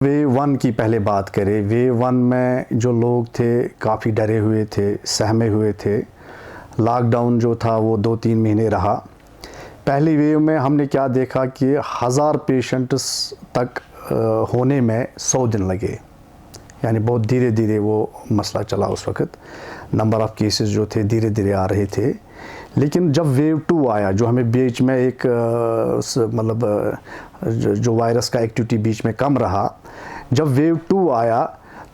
Wave 1 की पहले बात करें। वेव 1 में जो लोग थे काफ़ी डरे हुए थे, सहमे हुए थे। लॉकडाउन जो था वो 2-3 महीने रहा। पहली वेव में हमने क्या देखा कि 1000 पेशेंट्स तक होने में 100 दिन लगे, यानी बहुत धीरे धीरे वो मसला चला। उस वक्त नंबर ऑफ़ केसेस जो थे धीरे धीरे आ रहे थे। लेकिन जब वेव 2 आया, जो हमें बीच में एक जो वायरस का एक्टिविटी बीच में कम रहा, जब वेव 2 आया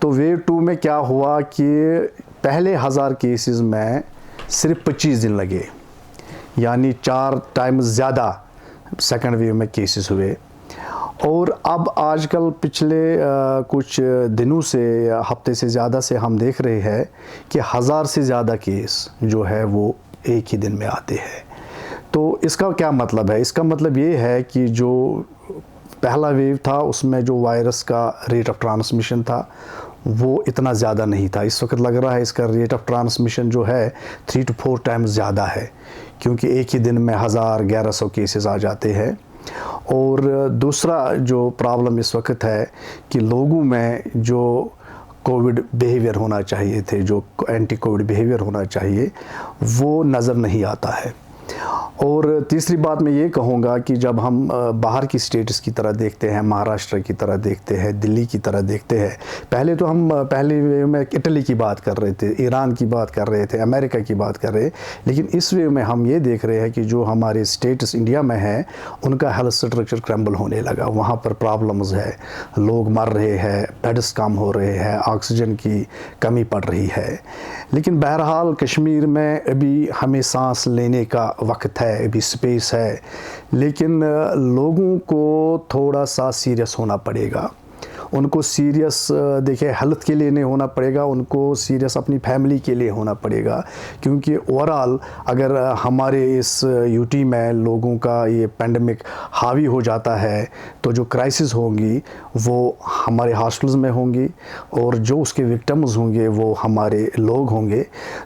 तो वेव 2 में क्या हुआ कि पहले 1000 केसेस में सिर्फ 25 दिन लगे, यानी 4 टाइम्स ज़्यादा सेकंड वेव में केसेस हुए। और अब आजकल पिछले कुछ दिनों से, हफ्ते से ज़्यादा से हम देख रहे हैं कि 1000 से ज़्यादा केस जो है वो एक ही दिन में आते हैं। तो इसका क्या मतलब है? इसका मतलब ये है कि जो पहला वेव था उसमें जो वायरस का रेट ऑफ ट्रांसमिशन था वो इतना ज़्यादा नहीं था। इस वक्त लग रहा है इसका रेट ऑफ ट्रांसमिशन जो है 3 to 4 टाइम्स ज़्यादा है, क्योंकि एक ही दिन में 1000-1100 केसेस आ जाते हैं। और दूसरा जो प्रॉब्लम इस वक्त है कि लोगों में जो कोविड बिहेवियर होना चाहिए थे, जो एंटी कोविड बिहेवियर होना चाहिए, वो नज़र नहीं आता है। और तीसरी बात मैं ये कहूँगा कि जब हम बाहर की स्टेट्स की तरह देखते हैं, महाराष्ट्र की तरह देखते हैं, दिल्ली की तरह देखते हैं, पहले तो हम पहले वेव में इटली की बात कर रहे थे, ईरान की बात कर रहे थे, अमेरिका की बात कर रहे, लेकिन इस वेव में हम ये देख रहे हैं कि जो हमारे स्टेट्स इंडिया में हैं उनका हेल्थ स्ट्रक्चर क्रैम्बल होने लगा। वहाँ पर प्रॉब्लम्स है, लोग मर रहे हैं, बेड्स कम हो रहे हैं, ऑक्सीजन की कमी पड़ रही है। लेकिन बहरहाल कश्मीर में अभी हमें सांस लेने का वक्त है, अभी स्पेस है, लेकिन लोगों को थोड़ा सा सीरियस होना पड़ेगा। उनको सीरियस देखिए हेल्थ के लिए नहीं होना पड़ेगा, उनको सीरियस अपनी फैमिली के लिए होना पड़ेगा। क्योंकि ओवरऑल अगर हमारे इस यूटी में लोगों का ये पैंडमिक हावी हो जाता है तो जो क्राइसिस होंगी वो हमारे हॉस्पिटल्स में होंगी, और जो उसके विक्टिम्स होंगे वो हमारे लोग होंगे।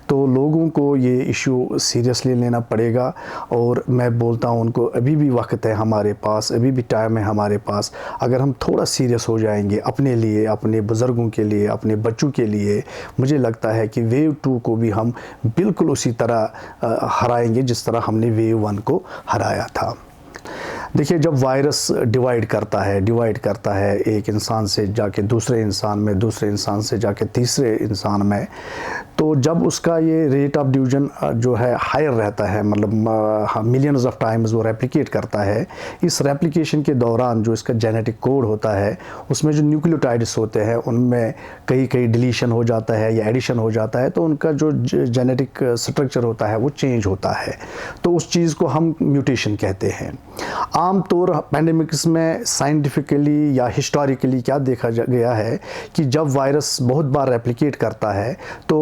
तो लोगों को ये इशू सीरियसली लेना पड़ेगा। और मैं बोलता हूँ उनको अभी भी वक्त है हमारे पास, अभी भी टाइम है हमारे पास। अगर हम थोड़ा सीरियस हो जाएंगे अपने लिए, अपने बुज़ुर्गों के लिए, अपने बच्चों के लिए, मुझे लगता है कि वेव 2 को भी हम बिल्कुल उसी तरह हराएंगे जिस तरह हमने वेव 1 को हराया था। देखिए, जब वायरस डिवाइड करता है एक इंसान से जाके दूसरे इंसान में, दूसरे इंसान से जाके तीसरे इंसान में, तो जब उसका ये रेट ऑफ डिवीजन जो है हायर रहता है, मतलब मिलियंस ऑफ टाइम्स वो रेप्लिकेट करता है। इस रेप्लिकेशन के दौरान जो इसका जेनेटिक कोड होता है उसमें जो न्यूक्लियोटाइड्स होते हैं उनमें कई डीलीशन हो जाता है या एडिशन हो जाता है, तो उनका जो जेनेटिक स्ट्रक्चर होता है वो चेंज होता है। तो उस चीज़ को हम म्यूटेशन कहते हैं। आमतौर पैंडेमिक्स में साइंटिफिकली या हिस्टोरिकली क्या देखा गया है कि जब वायरस बहुत बार रेप्लिकेट करता है तो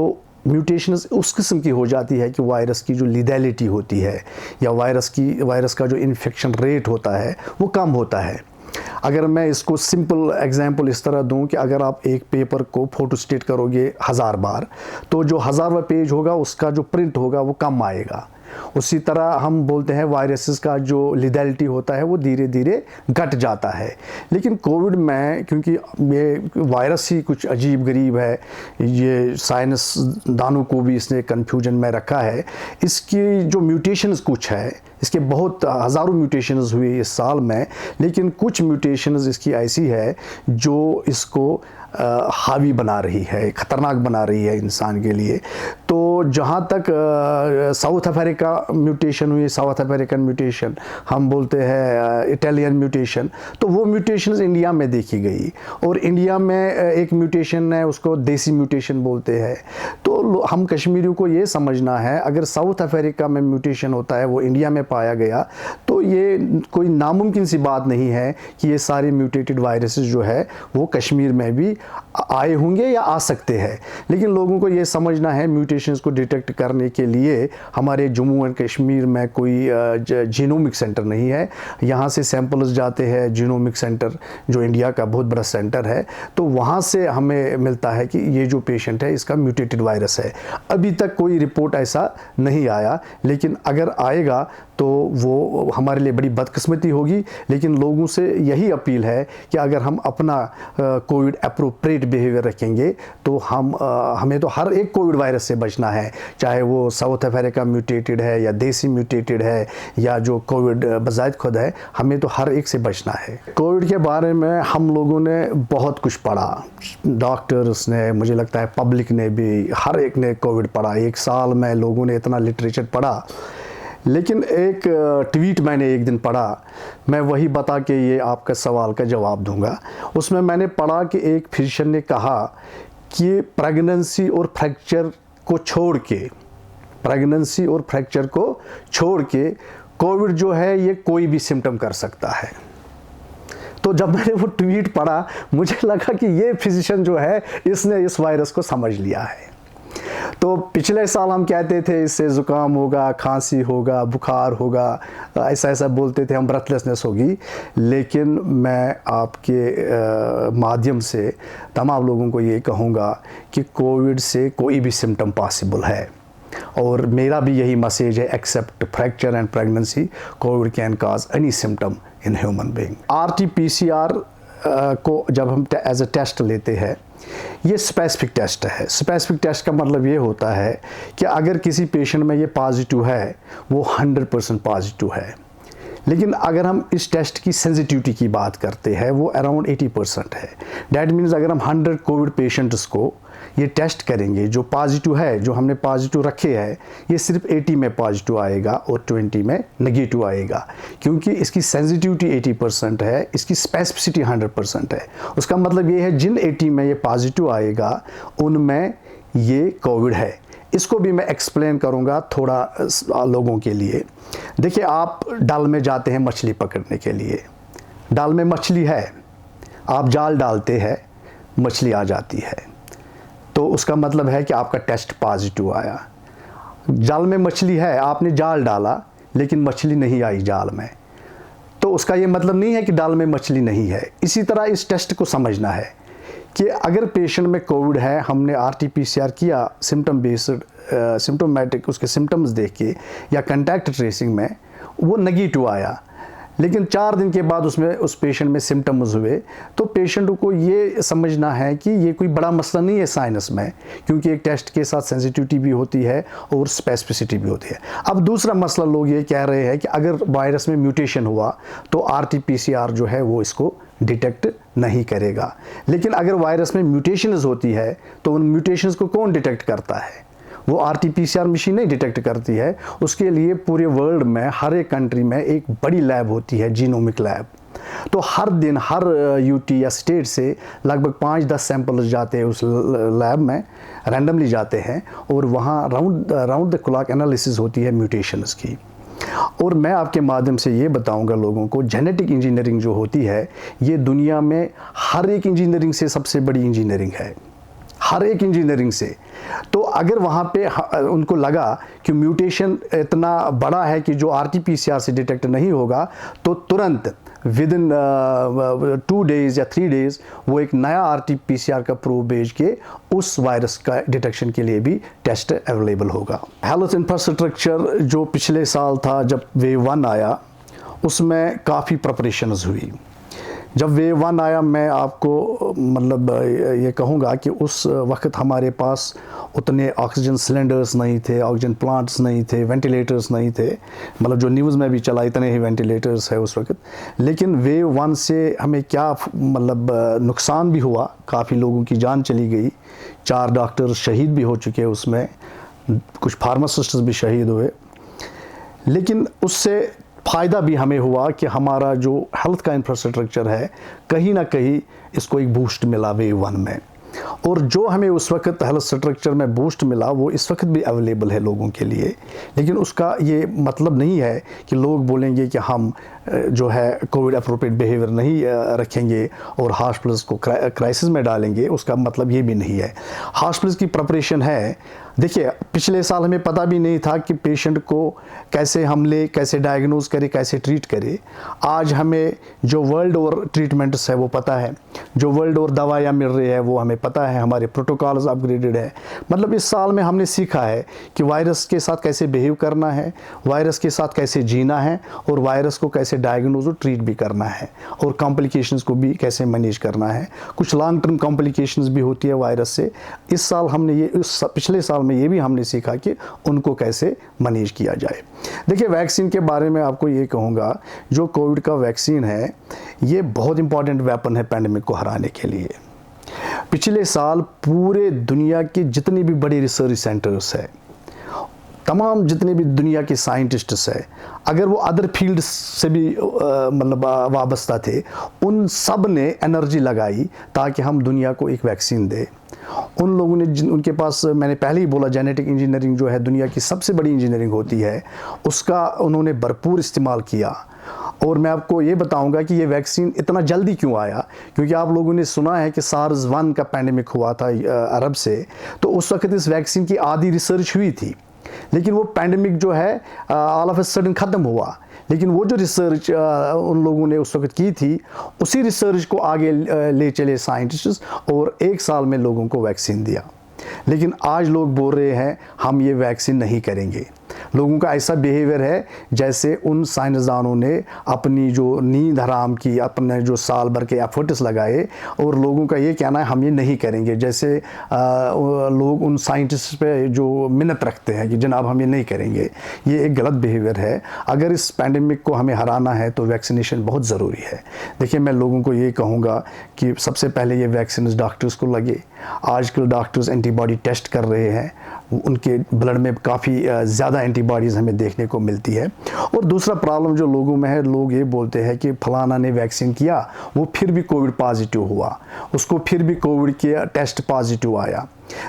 म्यूटेशंस उस किस्म की हो जाती है कि वायरस की जो लीथैलिटी होती है या वायरस का जो इन्फेक्शन रेट होता है वो कम होता है। अगर मैं इसको सिंपल एग्जांपल इस तरह दूं कि अगर आप एक पेपर को फोटोस्टेट करोगे 1000 बार, तो जो 1000वां पेज होगा उसका जो प्रिंट होगा वो कम आएगा। उसी तरह हम बोलते हैं वायरसेस का जो लिथैलिटी होता है वो धीरे धीरे घट जाता है। लेकिन कोविड में क्योंकि ये वायरस ही कुछ अजीब गरीब है, ये साइंस दानों को भी इसने कन्फ्यूजन में रखा है। इसकी जो म्यूटेशंस कुछ है, इसके बहुत हज़ारों म्यूटेशंस हुई इस साल में, लेकिन कुछ म्यूटेशंस इसकी ऐसी है जो इसको हावी बना रही है, ख़तरनाक बना रही है इंसान के लिए। तो जहाँ तक साउथ अफ्रीका म्यूटेशन हुई, साउथ अफ्रीकन म्यूटेशन हम बोलते हैं, इटालियन म्यूटेशन, तो वो म्यूटेशंस इंडिया में देखी गई। और इंडिया में एक म्यूटेशन है उसको देसी म्यूटेशन बोलते हैं। तो हम कश्मीरियों को ये समझना है, अगर साउथ अफ्रीका में म्यूटेशन होता है वो इंडिया में पाया गया, तो ये कोई नामुमकिन सी बात नहीं है कि ये सारे म्यूटेटेड वायरसेस जो है वो कश्मीर में भी आए होंगे या आ सकते हैं। लेकिन लोगों को ये समझना है म्यूटेशंस को डिटेक्ट करने के लिए हमारे जम्मू एंड कश्मीर में कोई जीनोमिक सेंटर नहीं है। यहाँ से सैंपल्स जाते हैं जीनोमिक सेंटर, जो इंडिया का बहुत बड़ा सेंटर है, तो वहाँ से हमें मिलता है कि ये जो पेशेंट है इसका म्यूटेटेड वायरस है। अभी तक कोई रिपोर्ट ऐसा नहीं आया, लेकिन अगर आएगा तो वो हमारे लिए बड़ी बदकिस्मती होगी। लेकिन लोगों से यही अपील है कि अगर हम अपना कोविड अप्रोप्रिएट बिहेवियर रखेंगे तो हमें तो हर एक कोविड वायरस से बचना है, चाहे वो साउथ अफ्रीका म्यूटेटेड है या देसी म्यूटेटेड है या जो कोविड बज़ात खुद है, हमें तो हर एक से बचना है। कोविड के बारे में हम लोगों ने बहुत कुछ पढ़ा, डॉक्टर्स ने, मुझे लगता है पब्लिक ने भी, हर एक ने कोविड पढ़ा। एक साल में लोगों ने इतना लिटरेचर पढ़ा। लेकिन एक ट्वीट मैंने एक दिन पढ़ा, मैं वही बता के ये आपका सवाल का जवाब दूंगा। उसमें मैंने पढ़ा कि एक फिजिशियन ने कहा कि प्रेगनेंसी और फ्रैक्चर को छोड़ के कोविड जो है ये कोई भी सिम्टम कर सकता है। तो जब मैंने वो ट्वीट पढ़ा मुझे लगा कि ये फिजिशियन जो है इसने इस वायरस को समझ लिया है। तो पिछले साल हम कहते थे इससे ज़ुकाम होगा, खांसी होगा, बुखार होगा, ऐसा ऐसा बोलते थे हम, ब्रेथलेसनेस होगी। लेकिन मैं आपके माध्यम से तमाम लोगों को ये कहूँगा कि कोविड से कोई भी सिम्टम पॉसिबल है। और मेरा भी यही मैसेज है, except fracture and pregnancy, covid can cause any symptom in human being. RT-PCR को जब हम एज अ टेस्ट लेते हैं, ये स्पेसिफिक टेस्ट है। स्पेसिफिक टेस्ट का मतलब ये होता है कि अगर किसी पेशेंट में ये पॉजिटिव है, वो 100% पॉजिटिव है। लेकिन अगर हम इस टेस्ट की सेंसिटिविटी की बात करते हैं, वो अराउंड 80% है। डैट मीन्स अगर हम 100 कोविड पेशेंट्स को ये टेस्ट करेंगे, जो पॉजिटिव है, जो हमने पॉजिटिव रखे हैं, ये सिर्फ 80 में पॉजिटिव आएगा और 20 में नेगेटिव आएगा, क्योंकि इसकी सेंसिटिविटी 80% है, इसकी स्पेसिफिसिटी 100% है। उसका मतलब ये है जिन 80 में ये पॉजिटिव आएगा उनमें ये कोविड है। इसको भी मैं एक्सप्लेन करूँगा थोड़ा लोगों के लिए। देखिए, आप डल में जाते हैं मछली पकड़ने के लिए, डल में मछली है, आप जाल डालते हैं, मछली आ जाती है, तो उसका मतलब है कि आपका टेस्ट पॉजिटिव आया। जाल में मछली है, आपने जाल डाला लेकिन मछली नहीं आई जाल में, तो उसका ये मतलब नहीं है कि जाल में मछली नहीं है। इसी तरह इस टेस्ट को समझना है कि अगर पेशेंट में कोविड है, हमने RT-PCR किया सिम्टम बेस्ड, सिम्टोमेटिक उसके सिम्टम्स देख के या कंटैक्ट ट्रेसिंग में वो नेगेटिव आया, लेकिन 4 दिन के बाद उसमें उस पेशेंट में सिम्टम्स हुए, तो पेशेंट को ये समझना है कि ये कोई बड़ा मसला नहीं है साइनस में, क्योंकि एक टेस्ट के साथ सेंसिटिविटी भी होती है और स्पेसिफिसिटी भी होती है। अब दूसरा मसला लोग ये कह रहे हैं कि अगर वायरस में म्यूटेशन हुआ तो RT-PCR जो है वो इसको डिटेक्ट नहीं करेगा। लेकिन अगर वायरस में म्यूटेशंस होती है तो उन म्यूटेशंस को कौन डिटेक्ट करता है? वो RT-PCR मशीन नहीं डिटेक्ट करती है। उसके लिए पूरे वर्ल्ड में हर एक कंट्री में एक बड़ी लैब होती है, जीनोमिक लैब। तो हर दिन हर यूटी या स्टेट से लगभग 5-10 सैंपल्स जाते हैं उस लैब में, रैंडमली जाते हैं, और वहाँ राउंड द क्लॉक एनालिसिस होती है म्यूटेशंस की। और मैं आपके माध्यम से ये बताऊंगा लोगों को, जेनेटिक इंजीनियरिंग जो होती है ये दुनिया में हर एक इंजीनियरिंग से सबसे बड़ी इंजीनियरिंग है, हर एक इंजीनियरिंग से। तो अगर वहाँ पे उनको लगा कि म्यूटेशन इतना बड़ा है कि जो RT-PCR से डिटेक्ट नहीं होगा, तो तुरंत विद इन 2 डेज़ या 3 डेज़ वो एक नया RT-PCR का प्रूफ भेज के उस वायरस का डिटेक्शन के लिए भी टेस्ट अवेलेबल होगा। हेल्थ इंफ्रास्ट्रक्चर जो पिछले साल था जब वेव 1 आया, उसमें काफ़ी प्रिपरेशंस हुई। जब वेव 1 आया, मैं आपको मतलब ये कहूँगा कि उस वक्त हमारे पास उतने ऑक्सीजन सिलेंडर्स नहीं थे, ऑक्सीजन प्लांट्स नहीं थे, वेंटिलेटर्स नहीं थे। मतलब जो न्यूज़ में भी चला इतने ही वेंटिलेटर्स है उस वक्त। लेकिन वेव 1 से हमें क्या मतलब नुकसान भी हुआ, काफ़ी लोगों की जान चली गई, 4 डॉक्टर शहीद भी हो चुके हैं उसमें, कुछ फार्मासिस्ट्स भी शहीद हुए। लेकिन उससे फ़ायदा भी हमें हुआ कि हमारा जो हेल्थ का इंफ्रास्ट्रक्चर है कहीं ना कहीं इसको एक बूस्ट मिला वेव 1 में। और जो हमें उस वक्त हेल्थ स्ट्रक्चर में बूस्ट मिला वो इस वक्त भी अवेलेबल है लोगों के लिए। लेकिन उसका ये मतलब नहीं है कि लोग बोलेंगे कि हम जो है कोविड अप्रोप्रिएट बिहेवियर नहीं रखेंगे और हॉस्पिटल्स को क्राइसिस में डालेंगे, उसका मतलब ये भी नहीं है। हॉस्पिटल्स की प्रिपरेशन है। देखिए, पिछले साल हमें पता भी नहीं था कि पेशेंट को कैसे हम ले, कैसे डायग्नोज करें, कैसे ट्रीट करें। आज हमें जो वर्ल्ड ओवर ट्रीटमेंट्स है वो पता है, जो वर्ल्ड ओवर दवाइयाँ मिल रही है वो हमें पता है, हमारे प्रोटोकॉल्स अपग्रेडेड है। मतलब इस साल में हमने सीखा है कि वायरस के साथ कैसे बिहेव करना है, वायरस के साथ कैसे जीना है और वायरस को कैसे डायग्नोज और ट्रीट भी करना है और कॉम्प्लिकेशंस को भी कैसे मैनेज करना है। कुछ लॉन्ग टर्म कॉम्प्लिकेशंस भी होती है वायरस से। इस साल हमने ये, पिछले साल में ये भी हमने सीखा कि उनको कैसे मैनेज किया जाए। देखिए, वैक्सीन के बारे में आपको ये कहूँगा, जो कोविड का वैक्सीन है ये बहुत इंपॉर्टेंट वेपन है पैंडेमिक को हराने के लिए। पिछले साल पूरे दुनिया के जितनी भी बड़ी रिसर्च सेंटर्स है, तमाम जितने भी दुनिया के साइंटिस्ट्स है, अगर वो अदर फील्ड से भी मतलब वाबस्ता थे, उन सब ने एनर्जी लगाई ताकि हम दुनिया को एक वैक्सीन दे। उन लोगों ने उनके पास, मैंने पहले ही बोला, जेनेटिक इंजीनियरिंग जो है दुनिया की सबसे बड़ी इंजीनियरिंग होती है, उसका उन्होंने भरपूर इस्तेमाल किया। और मैं आपको ये बताऊंगा कि ये वैक्सीन इतना जल्दी क्यों आया, क्योंकि आप लोगों ने सुना है कि सार्स 1 का पैंडेमिक हुआ था अरब से, तो उस वक्त इस वैक्सीन की आधी रिसर्च हुई थी, लेकिन वो पैंडेमिक जो है ऑल ऑफ ए सडन ख़त्म हुआ। लेकिन वो जो रिसर्च उन लोगों ने उस वक्त की थी, उसी रिसर्च को आगे ले चले साइंटिस्ट्स और 1 साल में लोगों को वैक्सीन दिया। लेकिन आज लोग बोल रहे हैं हम ये वैक्सीन नहीं करेंगे। लोगों का ऐसा बिहेवियर है जैसे उन साइंसदानों ने अपनी जो नींद हराम की, अपने जो साल भर के एफर्ट्स लगाए, और लोगों का ये कहना है हम ये नहीं करेंगे। जैसे लोग उन साइंटिस्ट पे जो मिन्नत रखते हैं कि जनाब हम ये नहीं करेंगे, ये एक गलत बिहेवियर है। अगर इस पैंडेमिक को हमें हराना है तो वैक्सीनेशन बहुत ज़रूरी है। देखिए, मैं लोगों को ये कहूँगा कि सबसे पहले ये वैक्सीन डॉक्टर्स को लगे। आजकल डॉक्टर्स एंटीबॉडी टेस्ट कर रहे हैं, उनके ब्लड में काफ़ी ज़्यादा एंटीबॉडीज़ हमें देखने को मिलती है। और दूसरा प्रॉब्लम जो लोगों में है, लोग ये बोलते हैं कि फलाना ने वैक्सीन किया, वो फिर भी कोविड पॉजिटिव हुआ, उसको फिर भी कोविड के टेस्ट पॉजिटिव आया।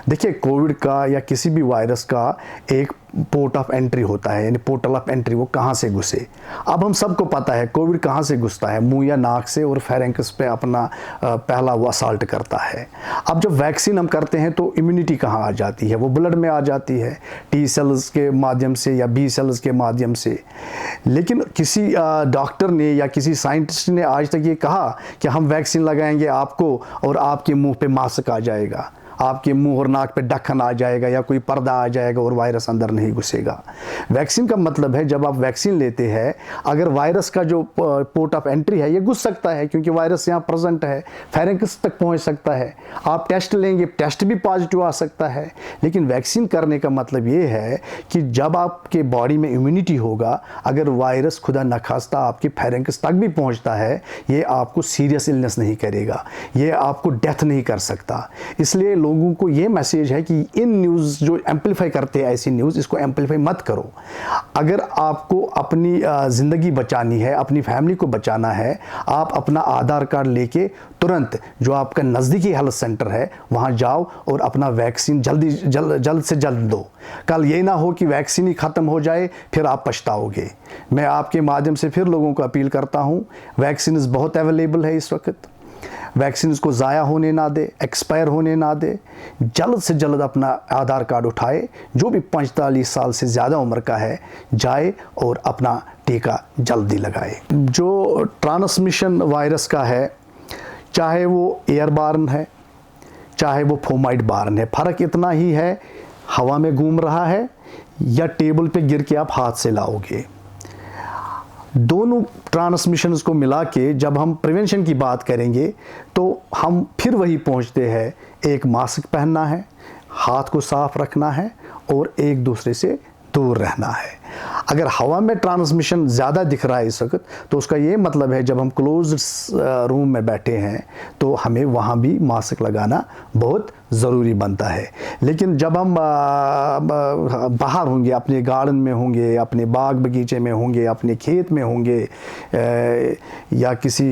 देखिए, कोविड का या किसी भी वायरस का एक पोर्ट ऑफ एंट्री होता है, यानी पोर्टल ऑफ एंट्री, वो कहाँ से घुसे। अब हम सबको पता है कोविड कहाँ से घुसता है, मुंह या नाक से, और फेरेंकस पे अपना पहला वो असाल्ट करता है। अब जब वैक्सीन हम करते हैं तो इम्यूनिटी कहाँ आ जाती है, वो ब्लड में आ जाती है, टी सेल्स के माध्यम से या बी सेल्स के माध्यम से। लेकिन किसी डॉक्टर ने या किसी साइंटिस्ट ने आज तक ये कहा कि हम वैक्सीन लगाएंगे आपको और आपके मुंह पे मास्क आ जाएगा, आपके मुंह और नाक पे ढक्कन आ जाएगा या कोई पर्दा आ जाएगा और वायरस अंदर नहीं घुसेगा। वैक्सीन का मतलब है जब आप वैक्सीन लेते हैं, अगर वायरस का जो पोर्ट ऑफ एंट्री है ये घुस सकता है, क्योंकि वायरस यहाँ प्रेजेंट है, फेरेंकस तक पहुँच सकता है। आप टेस्ट लेंगे, टेस्ट भी पॉजिटिव आ सकता है। लेकिन वैक्सीन करने का मतलब ये है कि जब आपके बॉडी में इम्यूनिटी होगा, अगर वायरस खुदा न खास्ता आपके फेरेंकस तक भी पहुँचता है, ये आपको सीरियस इलनेस नहीं करेगा, ये आपको डेथ नहीं कर सकता। इसलिए लोगों को ये मैसेज है कि इन न्यूज़ जो एम्पलीफाई करते हैं, ऐसी न्यूज़, इसको एम्पलीफाई मत करो। अगर आपको अपनी ज़िंदगी बचानी है, अपनी फैमिली को बचाना है, आप अपना आधार कार्ड लेके तुरंत जो आपका नज़दीकी हेल्थ सेंटर है वहाँ जाओ और अपना वैक्सीन जल्द से जल्द दो। कल ये ना हो कि वैक्सीन ही ख़त्म हो जाए, फिर आप पछताओगे। मैं आपके माध्यम से फिर लोगों को अपील करता हूँ, वैक्सीन बहुत अवेलेबल है इस वक्त, वैक्सीन को ज़ाया होने ना दे, एक्सपायर होने ना दे। जल्द से जल्द अपना आधार कार्ड उठाए, जो भी 45 साल से ज़्यादा उम्र का है जाए और अपना टीका जल्दी लगाए। जो ट्रांसमिशन वायरस का है, चाहे वो एयरबॉर्न है, चाहे वो फोमाइड बॉर्न है, फ़र्क इतना ही है हवा में घूम रहा है या टेबल पे गिर के आप हाथ से लाओगे। दोनों ट्रांसमिशंस को मिला के जब हम प्रिवेंशन की बात करेंगे तो हम फिर वही पहुंचते हैं, एक मास्क पहनना है, हाथ को साफ रखना है और एक दूसरे से दूर रहना है। अगर हवा में ट्रांसमिशन ज़्यादा दिख रहा है इस वक्त, तो उसका ये मतलब है जब हम क्लोज रूम में बैठे हैं तो हमें वहाँ भी मास्क लगाना बहुत ज़रूरी बनता है। लेकिन जब हम बाहर होंगे, अपने गार्डन में होंगे, अपने बाग बगीचे में होंगे, अपने खेत में होंगे या किसी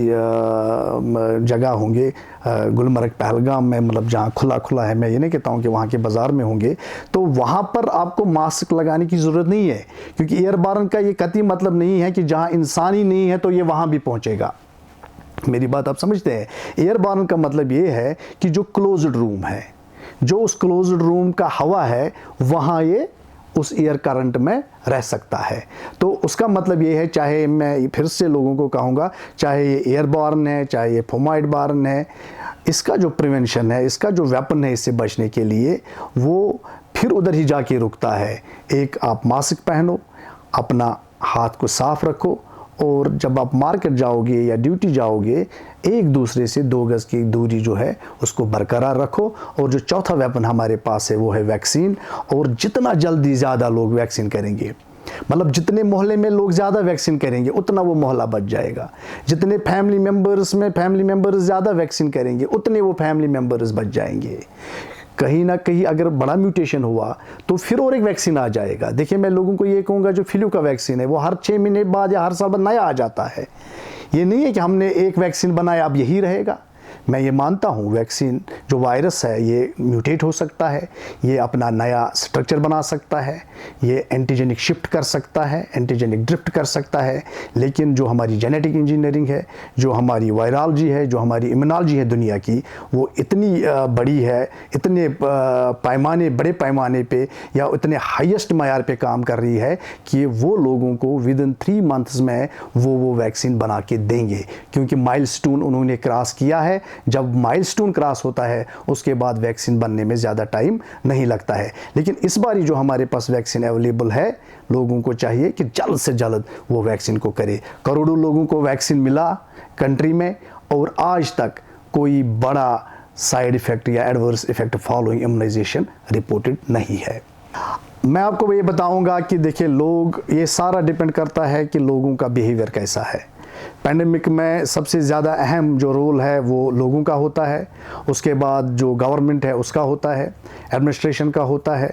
जगह होंगे, गुलमर्ग पहलगाम में, मतलब जहाँ खुला खुला है, मैं ये नहीं कहता हूँ कि वहाँ के बाज़ार में होंगे, तो वहाँ पर आपको मास्क लगाने की ज़रूरत नहीं है, क्योंकि एयरबॉर्न का ये कतई मतलब नहीं है कि जहाँ इंसान ही नहीं है तो ये वहाँ भी पहुँचेगा। मेरी बात आप समझते हैं? एयरबॉर्न का मतलब ये है कि जो क्लोज्ड रूम है, जो उस क्लोज्ड रूम का हवा है, वहाँ ये उस एयर करंट में रह सकता है। तो उसका मतलब ये है, चाहे मैं फिर से लोगों को कहूँगा, चाहे ये एयरबॉर्न है, चाहे ये फोमाइडबॉर्न है, इसका जो प्रिवेंशन है, इसका जो वेपन है इससे बचने के लिए, वो फिर उधर ही जाके रुकता है। एक आप मास्क पहनो, अपना हाथ को साफ रखो, और जब आप मार्केट जाओगे या ड्यूटी जाओगे, एक दूसरे से 2 गज की दूरी जो है उसको बरकरार रखो। और जो चौथा वेपन हमारे पास है वो है वैक्सीन। और जितना जल्दी ज़्यादा लोग वैक्सीन करेंगे, मतलब जितने मोहल्ले में लोग ज़्यादा वैक्सीन करेंगे उतना वो मोहल्ला बच जाएगा। जितने फैमिली मेम्बर्स ज़्यादा वैक्सीन करेंगे उतने वो फैमिली मेम्बर्स बच जाएंगे। कहीं ना कहीं अगर बड़ा म्यूटेशन हुआ तो फिर और एक वैक्सीन आ जाएगा। देखिए, मैं लोगों को ये कहूँगा, जो फ्लू का वैक्सीन है वो हर 6 महीने बाद या हर साल बाद नया आ जाता है। ये नहीं है कि हमने एक वैक्सीन बनाया अब यही रहेगा। मैं ये मानता हूँ वैक्सीन जो वायरस है ये म्यूटेट हो सकता है, ये अपना नया स्ट्रक्चर बना सकता है, ये एंटीजेनिक शिफ्ट कर सकता है, एंटीजेनिक ड्रिफ्ट कर सकता है। लेकिन जो हमारी जेनेटिक इंजीनियरिंग है, जो हमारी वायरोलॉजी है, जो हमारी इम्यूनोलॉजी है दुनिया की, वो इतनी बड़ी है, इतने बड़े पैमाने पे या इतने हाईएस्ट मायार पे काम कर रही है कि वो लोगों को विदिन 3 मंथ्स में वो वैक्सीन बना के देंगे। क्योंकि माइलस्टोन उन्होंने क्रॉस किया है। जब माइलस्टोन क्रॉस होता है उसके बाद वैक्सीन बनने में ज़्यादा टाइम नहीं लगता है। लेकिन इस बार जो हमारे पास वैक्सीन अवेलेबल है, लोगों को चाहिए कि जल्द से जल्द वो वैक्सीन को करे। करोड़ों लोगों को वैक्सीन मिला कंट्री में, और आज तक कोई बड़ा साइड इफ़ेक्ट या adverse effect following immunization reported नहीं है। मैं आपको ये बताऊंगा कि देखिए, लोग, ये सारा डिपेंड करता है कि लोगों का बिहेवियर कैसा है। पैंडेमिक में सबसे ज़्यादा अहम जो रोल है वो लोगों का होता है, उसके बाद जो गवर्नमेंट है उसका होता है, एडमिनिस्ट्रेशन का होता है।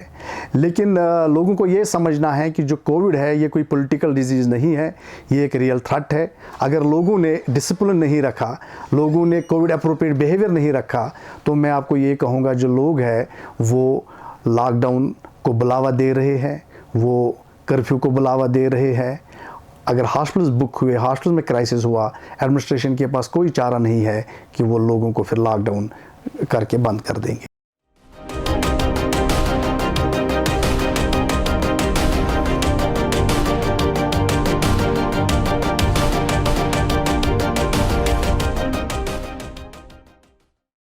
लेकिन लोगों को ये समझना है कि जो कोविड है ये कोई पॉलिटिकल डिजीज़ नहीं है, ये एक रियल थ्रेट है। अगर लोगों ने डिसिप्लिन नहीं रखा, लोगों ने कोविड अप्रोप्रिएट बिहेवियर नहीं रखा, तो मैं आपको ये कहूँगा जो लोग हैं वो लॉकडाउन को बुलावा दे रहे हैं, वो कर्फ्यू को बुलावा दे रहे हैं। अगर हॉस्पिटल्स बुक हुए, हॉस्पिटल में क्राइसिस हुआ, एडमिनिस्ट्रेशन के पास कोई चारा नहीं है कि वो लोगों को फिर लॉकडाउन करके बंद कर देंगे।